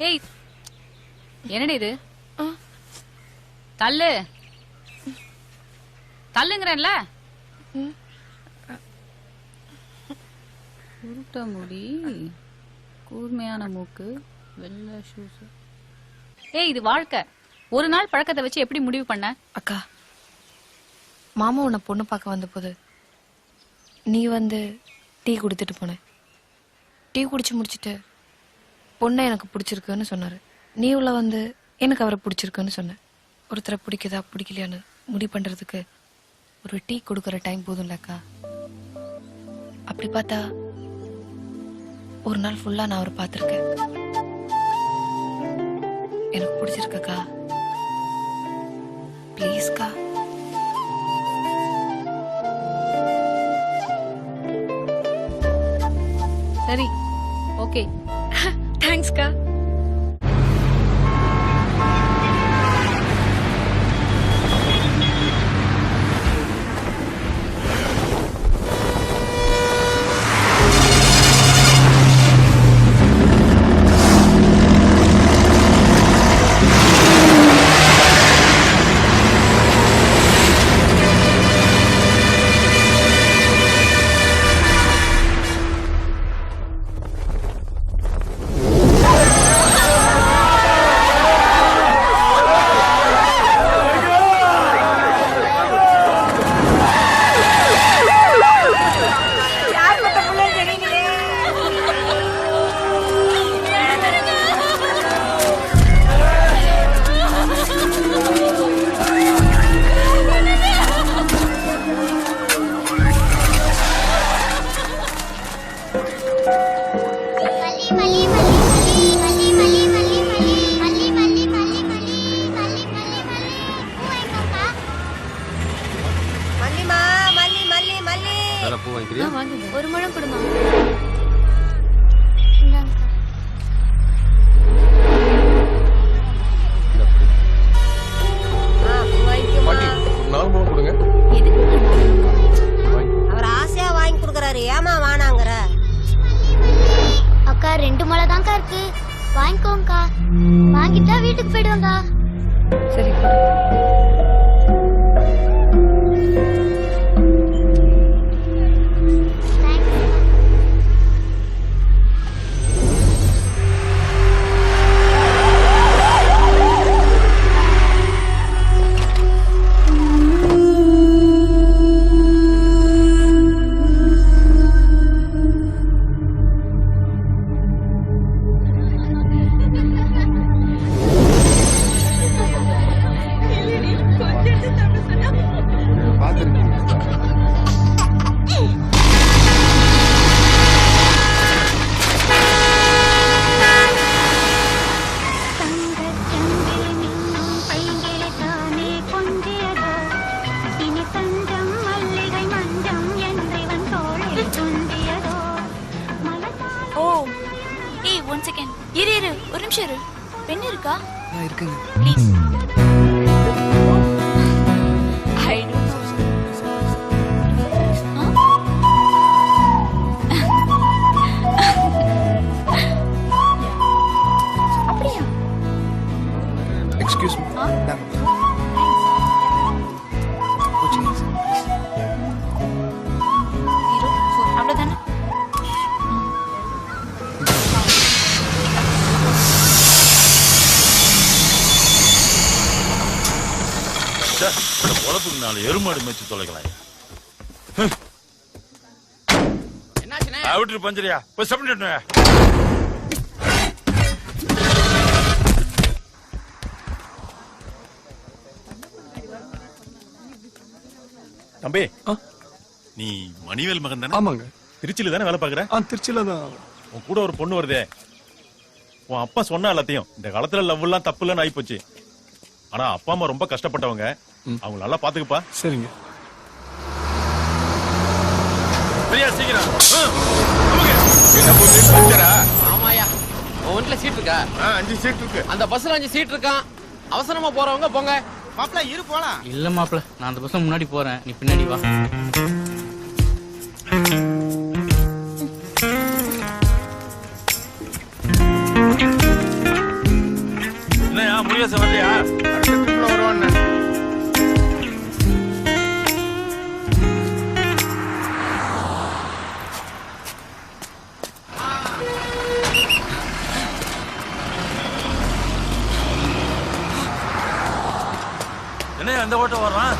ஏய் என்னடி இது? தள்ளு தள்ளுங்கறேன்ல. உருட்ட முடி, கூர்மையான மூக்கு, வெள்ளை ஷூஸ். ஏய் இது வாழ்க்கை. ஒரு நாள் பழக்கத்தை வச்சு எப்படி முடிவு பண்ண? அக்கா, மாமா உன்னை பொண்ணு பார்க்க வந்த போது நீ வந்து டீ குடுத்துட்டு போன. டீ குடிச்சு முடிச்சுட்டு பொண்ணை எனக்கு பிடிச்சிருக்குன்னு சொன்னாரு. நீ உள்ள வந்து எனக்கு அவரை பிடிச்சிருக்குன்னு சொன்ன. ஒருத்தரை பிடிக்குதா பிடிக்கலையான்னு முடிவு பண்றதுக்கு ஒரு டீ கொடுக்கற டைம் போதும்ல அக்கா. அப்படி பார்த்தா ஒரு நாள் ஃபுல்லா நான் அவரை பார்த்திருக்கேன். எனக்கு பிடிச்சிருக்கக்கா. ப்ளீஸ்க்கா. சரி ஓகே. தேங்க்ஸ்க்கா. ஒரு முழம் கொடுமா. அவர் ஆசையா வாங்கி கொடுக்கறாரு, ஏமா வானாங்கற? அக்கா 2 முழம் தான்க்கா இருக்கு, வாங்கிக்கோங்கக்கா. வாங்கிட்டா வீட்டுக்கு போயிடுவாங்க. சரி இரு ஒரு நிமிஷம் இரு. பெண் இருக்கா? இருக்குங்க. ப்ளீஸ். I don't know. அப்படியா? Excuse me. அவ்வளவுதானே? உழப்புக்கு 4 எருமாடு மேய்ச்சி தொலைக்கலாம். விட்டு பஞ்சரியா போய் சப்மிட். தம்பி, நீ மணிவேல் மகன் தானே? ஆமாங்க. திருச்சியில தானே வேலை பாக்குற? திருச்சியில தான். உன் கூட ஒரு பொண்ணு வருதே, உன் அப்பா சொன்ன எல்லாத்தையும். இந்த காலத்துல லவ் எல்லாம் தப்பு இல்லன்னு ஆயிப்போச்சு. ஆனா அப்பா அம்மா ரொம்ப கஷ்டப்பட்டவங்க, அவங்க நல்லா பாத்துக்குப்பா. சரிங்க. சீக்கிரம். என்ன பொண்ணு? ஆமாயா, ஒன்ல சீட் இருக்கா? 5 சீட் இருக்கு. அந்த பஸ்ல 5 சீட் இருக்கான். அவசரமா போறவங்க போங்க. மாப்ள இரு போலாம். இல்ல மாப்ள, நான் அந்த பஸ்ல முன்னாடி போறேன், நீ பின்னாடி வா. முருகேசன் வரலையா? அடுத்த ட்ரிப்ல வருவான்னு. என்ன அந்த ஓட்டம் வர்றான்?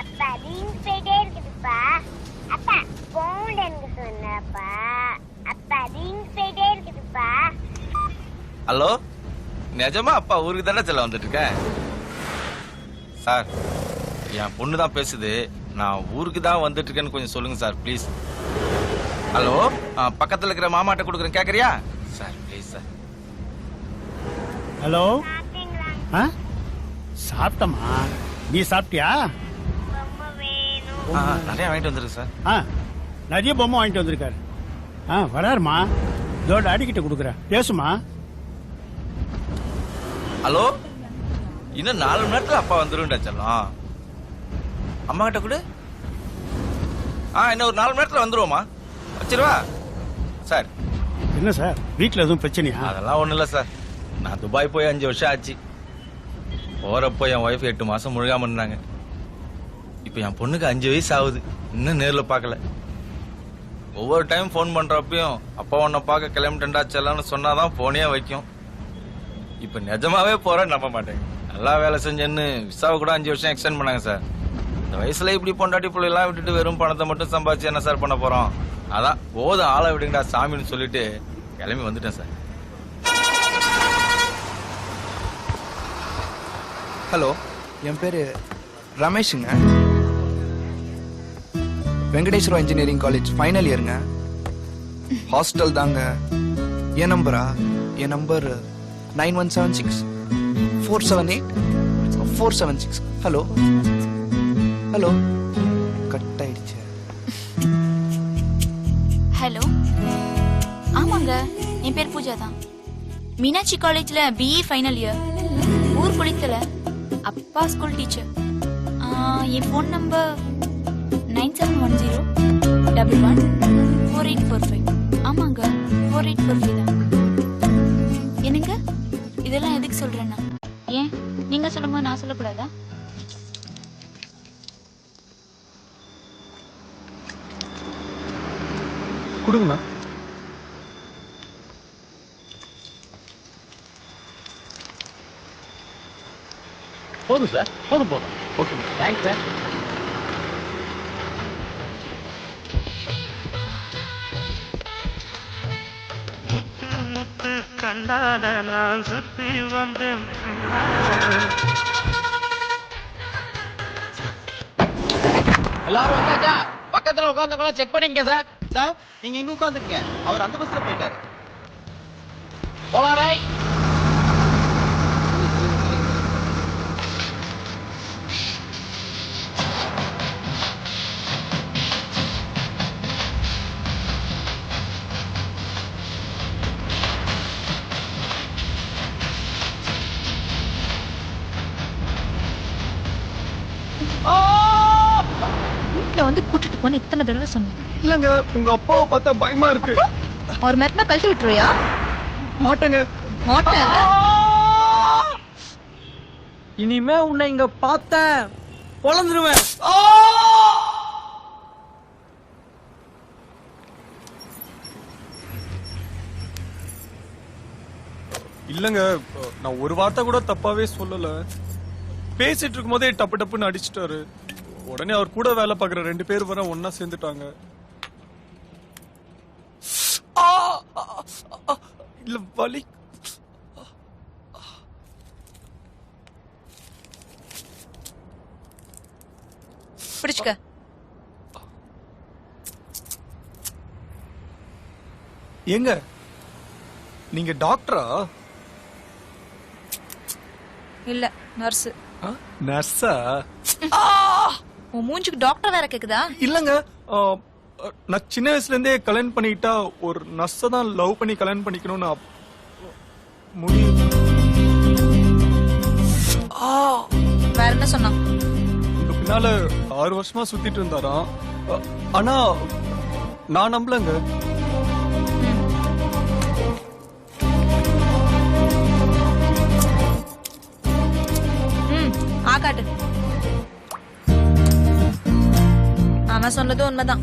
அப்பா ரீல்ஸ் போயிட்டே இருக்குதுப்பா. அப்பா போன் எனக்கு சொன்னப்பா. அப்பா ரீல்ஸ் போயிட்டே இருக்குதுப்பா. ஹலோ, நிஜமா அப்பா ஊருக்கு தானே செல்ல வந்துட்டு இருக்கேன். சார், என் பொண்ணு தான் பேசுது. நான் ஊருக்கு தான் வந்துட்டு இருக்கேன்னு கொஞ்சம் சொல்லுங்க சார் ப்ளீஸ். ஹலோ, பக்கத்துல இருக்கிற மாமாட்ட கொடுக்குறேன், கேக்குறியா சார்? Please sir. ஹலோ, சாப்பிட்டீங்களா? சாப்பிட்டமா? நீ சாப்பிட்டியா? ரொம்ப வேணும். நிறைய வாங்கிட்டு வந்துருக்கு சார். நிறைய பொம்மை வாங்கிட்டு வந்திருக்காரு. வராருமா, இதோட அடிக்கிட்ட கொடுக்குறேன், பேசுமா. ஹலோ, இன்னும் 4 மணி நேரத்துல அப்பா வந்துருண்டா செல்லம். அம்மா கிட்ட கொடு. இன்னும் ஒரு 4 மணி நேரத்துல வந்துருவோமா? வச்சிருவா சார். என்ன சார், வீட்டுல எதுவும் பிரச்சனையா? அதெல்லாம் ஒண்ணும் இல்ல சார். நான் துபாய் போய் 5 வருஷம் ஆச்சு. போறப்போ என் ஒய்ஃப் 8 மாசம் முழுகாம இருந்தாங்க. இப்ப என் பொண்ணுக்கு 5 வயசு ஆகுது. இன்னும் நேர்ல பாக்கல. ஒவ்வொரு டைம் போன் பண்றப்பையும் அப்பா உன்னை பார்க்க கிளம்பிட்டா செல்லன்னு சொன்னாதான் போனே வைக்கும். இப்ப நிஜமாவே போறேன்னு நம்ப மாட்டேங்க. நல்லா வேலை செஞ்சேன்னு விசாவை கூட 5 வருஷம் எக்ஸ்டெண்ட் பண்ணாங்க சார். இந்த வயசுல இப்படி பொண்டாட்டி பிள்ளை எல்லாம் விட்டுட்டு வெறும் பணத்தை மட்டும் சம்பாதிச்சு என்ன சார் பண்ண போறோம்? அதான் போதும் ஆளை விடுங்கடா சாமின்னு சொல்லிட்டு கிளம்பி வந்துட்டேன் சார். ஹலோ, என் பேர் ரமேஷுங்க. வெங்கடேஸ்வரா இன்ஜினியரிங் காலேஜ் ஃபைனல் இயருங்க. ஹாஸ்டல் தாங்க. என் நம்பரா? என் நம்பர் 9176 478 476. ஹலோ ஹலோ, கட் ஆயிடுச்சு. ஹலோ, ஆமாங்க, என் பேர் பூஜா தான். மீனாட்சி காலேஜ்ல பிஇ ஃபைனல் இயர். ஊர் குளித்தல. அப்பா ஸ்கூல் டீச்சர். என் ஃபோன் நம்பர் 9710 11 4845. ஆமாங்க, 4845 தான். என்னங்க, இதெல்லாம் எதுக்கு சொல்றேன்னா? ஏன் நீங்க சொல்லும்போது நான் சொல்லக்கூடாதா? கொடுங்கண்ணா. போதும் சார், போதும் போதும். Okay, thanks sir. கண்டாத நான் சுத்தி வந்தேன். எல்லாரும் வந்தாச்சா? பக்கத்துல உட்கார்ந்தவங்கள செக் பண்ணிங்க சார். சார், நீங்க இங்க உட்காந்துருக்கீங்க. அவர் அந்த பஸ்ல போயிட்டாரு. போலாரே. வீட்டுல வந்து கூட்டிட்டு போன இத்தனை தடவை சொன்னேன். இல்லங்க, உங்க அப்பாவை பார்த்தா பயமா இருக்கு. ஒரு மெட்னா கழட்டி விட்டுருவியா? மாட்டேங்க. மாட்டேன். இனிமே உன்னை இங்க பார்த்தேன் பொழந்துருவேன். இல்லங்க, நான் ஒரு வார்த்தை கூட தப்பாவே சொல்லல. பேசிட்டு இருக்கும் போதே டப்பு டப்புன்னு அடிச்சிட்டாரு. உடனே அவர் கூட வேலை பார்க்குற 2 பேர் வர ஒன்னா சேர்ந்துட்டாங்க. இல்ல வலி. பிடிச்சுக்க. ஏங்க நீங்க டாக்டரா? இல்ல நர்ஸ். நர்ஸா? உன் மூஞ்சுக்கு டாக்டர் வேற கேக்குதா? இல்லங்க, நான் சின்ன வயசுல இருந்தே கல்யாணம் பண்ணிக்கிட்டா ஒரு நர்ஸ தான் லவ் பண்ணி கல்யாணம் பண்ணிக்கணும்னு முடியும். வேற என்ன சொன்னா? உங்க பின்னால 6 வருஷமா சுத்திட்டு இருந்தாராம். ஆனா நான் நம்பலங்க. ஆகாட்டு. அவன் சொன்னதும் உண்மைதான்.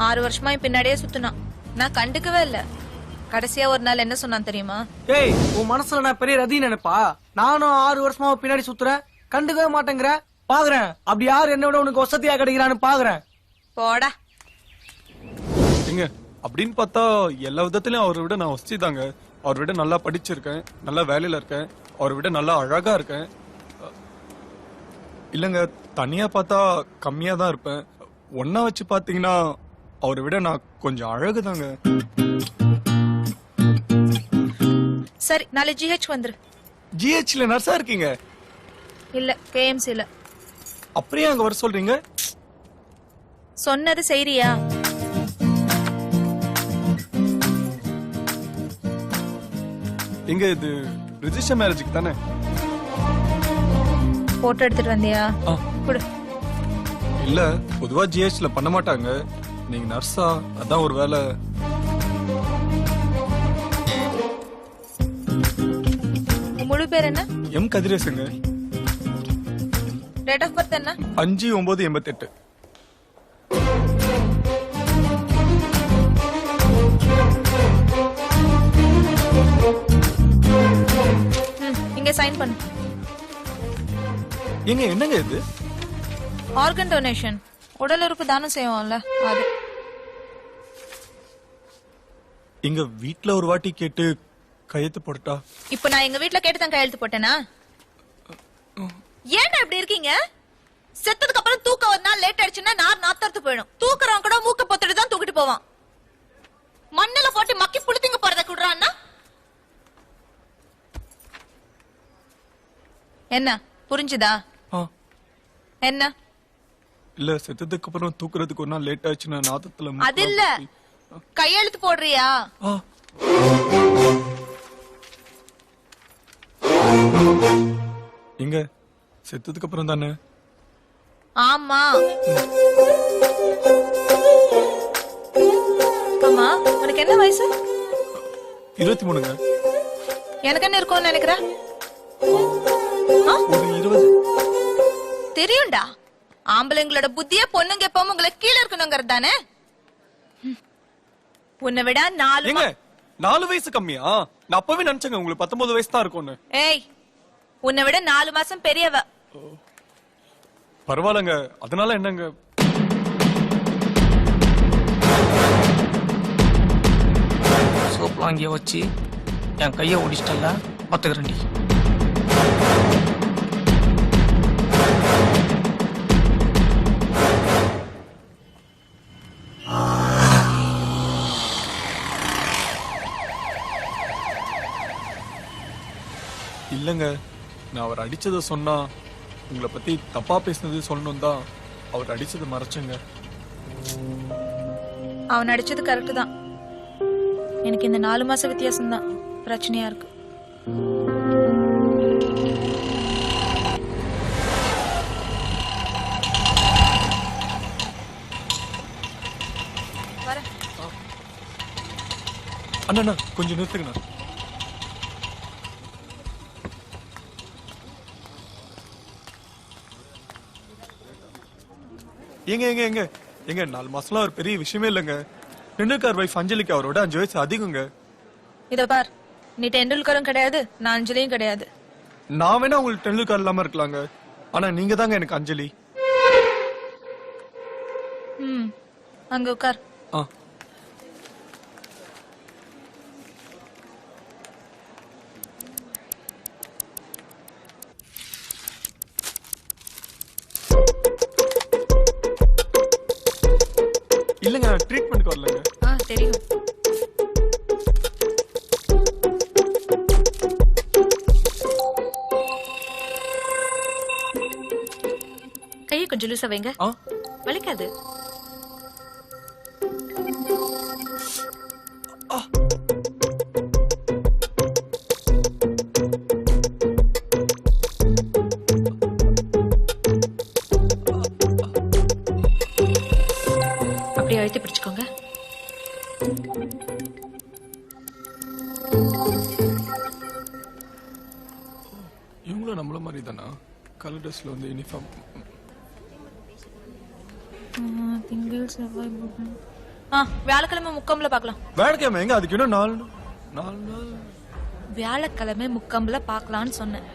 6 வருஷமா என் பின்னாடியே சுத்தினான். நான் கண்டுக்கவே இல்ல. கடைசியா ஒரு நாள் என்ன சொன்னான் தெரியுமா? ஏய், உன் மனசுல நான் பெரிய ரதி நினைப்பா? நானும் 6 வருஷமா பின்னாடி சுத்துறேன், கண்டுக்கவே மாட்டேங்கிற. பாக்குறேன் அப்படி யாரு என்னோட உனக்கு வசதியா கிடைக்கிறான்னு பாக்குறேன். போடா. எங்க அப்படின்னு பார்த்தா எல்லா விதத்திலயும் அவரை விட நான் வசதிதாங்க. அவரை விட நல்லா படிச்சிருக்கேன், நல்ல வேலையில இருக்கேன், அவரை விட நல்லா அழகா இருக்கேன். இல்லங்க, தனியா பார்த்தா கம்மியா தான் இருப்பேன். ஒன்னா வச்சு பாத்தீங்கன்னா அவரை விட நான் கொஞ்சம் அழகுதாங்க. சரி, நாளை ஜிஹெச் வந்துரு. ஜிஹெச்ல நர்ஸா இருக்கீங்க? இல்ல, கேஎம்சில. அப்படியே அங்க வர சொல்றீங்க? சொன்னது செய்றியா? எங்க இது ரிஜிஸ்டர் மேரேஜுக்கு தானே? போட்டோ எடுத்துட்டு வந்தியா? குடு. இல்ல, பொதுவா ஜிஹெச்ல பண்ண மாட்டாங்க. நீங்க நர்ஸா, அதான் ஒரு வேலை. முழு பேர் என்ன? எம் கதிரேசுங்க. டேட் ஆஃப் பர்த் என்ன? 5/9/88. இங்க சைன் பண்ணு. ஏங்க என்னங்க இது? Organ donation. உடல் உறுப்பு தானம் செய்வோம்ல அது. எங்க வீட்ல ஒரு வாட்டி கேட்டு கையெழுத்து போட்டா? இப்ப நான் எங்க வீட்ல கேட்டு தான் கையெழுத்து போட்டேனா? ஏன்டா இப்படி இருக்கீங்க? செத்ததுக்கு அப்புறம் தூக்க ஒரு நாள் லேட் ஆயிடுச்சுன்னா நாத்தறுத்து போயிடும். தூக்குறவன் கூட மூக்க பொத்துட்டு தான் தூக்கிட்டு போவான். மண்ணுல போட்டு மக்கி புளுத்திங்க போறத குடுறான்னா என்ன புரிஞ்சுதா? என்ன? இல்ல, செத்ததுக்கு அப்புறம் தூக்குறதுக்கு ஒரு நாள் லேட் ஆச்சுன்னா நாதத்துல அது இல்ல, கையெழுத்து போடுறியா? எங்க செத்ததுக்கு அப்புறம் தானே? ஆமா. ஆமா, உனக்கு என்ன வயசு? 23ங்க. எனக்கு என்ன இருக்கும்னு நினைக்கிற? ஒரு 20. தெரியும்டா, ஆம்பளைங்களோட புத்தியே பொண்ணுங்க எப்பவும் உங்களை கீழே இருக்கணுங்கிறது தானே. உன்னை விட 4 வயசு கம்மியா? நான் அப்பவே நினைச்சேங்க உங்களுக்கு 19 வயசு தான் இருக்கும்னு. ஏய், உன்னை விட 4 மாசம் பெரியவ. பரவாயில்லங்க, அதனால என்னங்க? சோப்லாம் அங்கேயே வச்சு என் கையை ஓடிச்சிட்டல, பாத்துக்கிறேன்டி. இல்லங்க, நான் அவர் அடிச்சத சொன்னா உங்களை பத்தி தப்பா பேசினது சொல்லணும் தான் அவர் அடிச்சது மறைச்சங்க. அவன் அடிச்சது கரெக்ட் தான். எனக்கு இந்த 4 மாச வித்தியாசம் தான் பிரச்சனையா இருக்கு. அண்ணா கொஞ்சம் நிறுத்துங்கண்ணா. எங்க எங்க எங்க எங்க 4 மாசம்லாம் ஒரு பெரிய விஷயமே இல்லைங்க. டெண்டுல்கர் வைஃப் அஞ்சலிக்கு அவரோட 5 வயசு அதிகங்க. இத பார், நீ டெண்டுல்கரும் கிடையாது, நான் அஞ்சலியும் கிடையாது. நான் வேணா உங்களுக்கு டெண்டுல்கர் இல்லாம இருக்கலாங்க, ஆனா நீங்க தாங்க எனக்கு அஞ்சலி. அங்க உட்கார். இல்லங்க நான் ட்ரீட்மெண்ட்க்கு வரலங்க. தெரியும். கையை கொஞ்சம் லூசா வைங்க. வலிக்காது. அப்படியே அழுத்தி பிடிச்சுக்கோங்க. இவங்களும் நம்மள மாதிரி தானா? கலர் ட்ரெஸ்ல வந்து யூனிஃபார்ம். வியாழக்கிழமை முக்கம்புல பாக்கலாம். வேலைக்கிழமை எங்க? அதுக்கு இன்னும் 4 நாள். வியாழக்கிழமை முக்கம்புல பாக்கலாம்னு சொன்னேன்.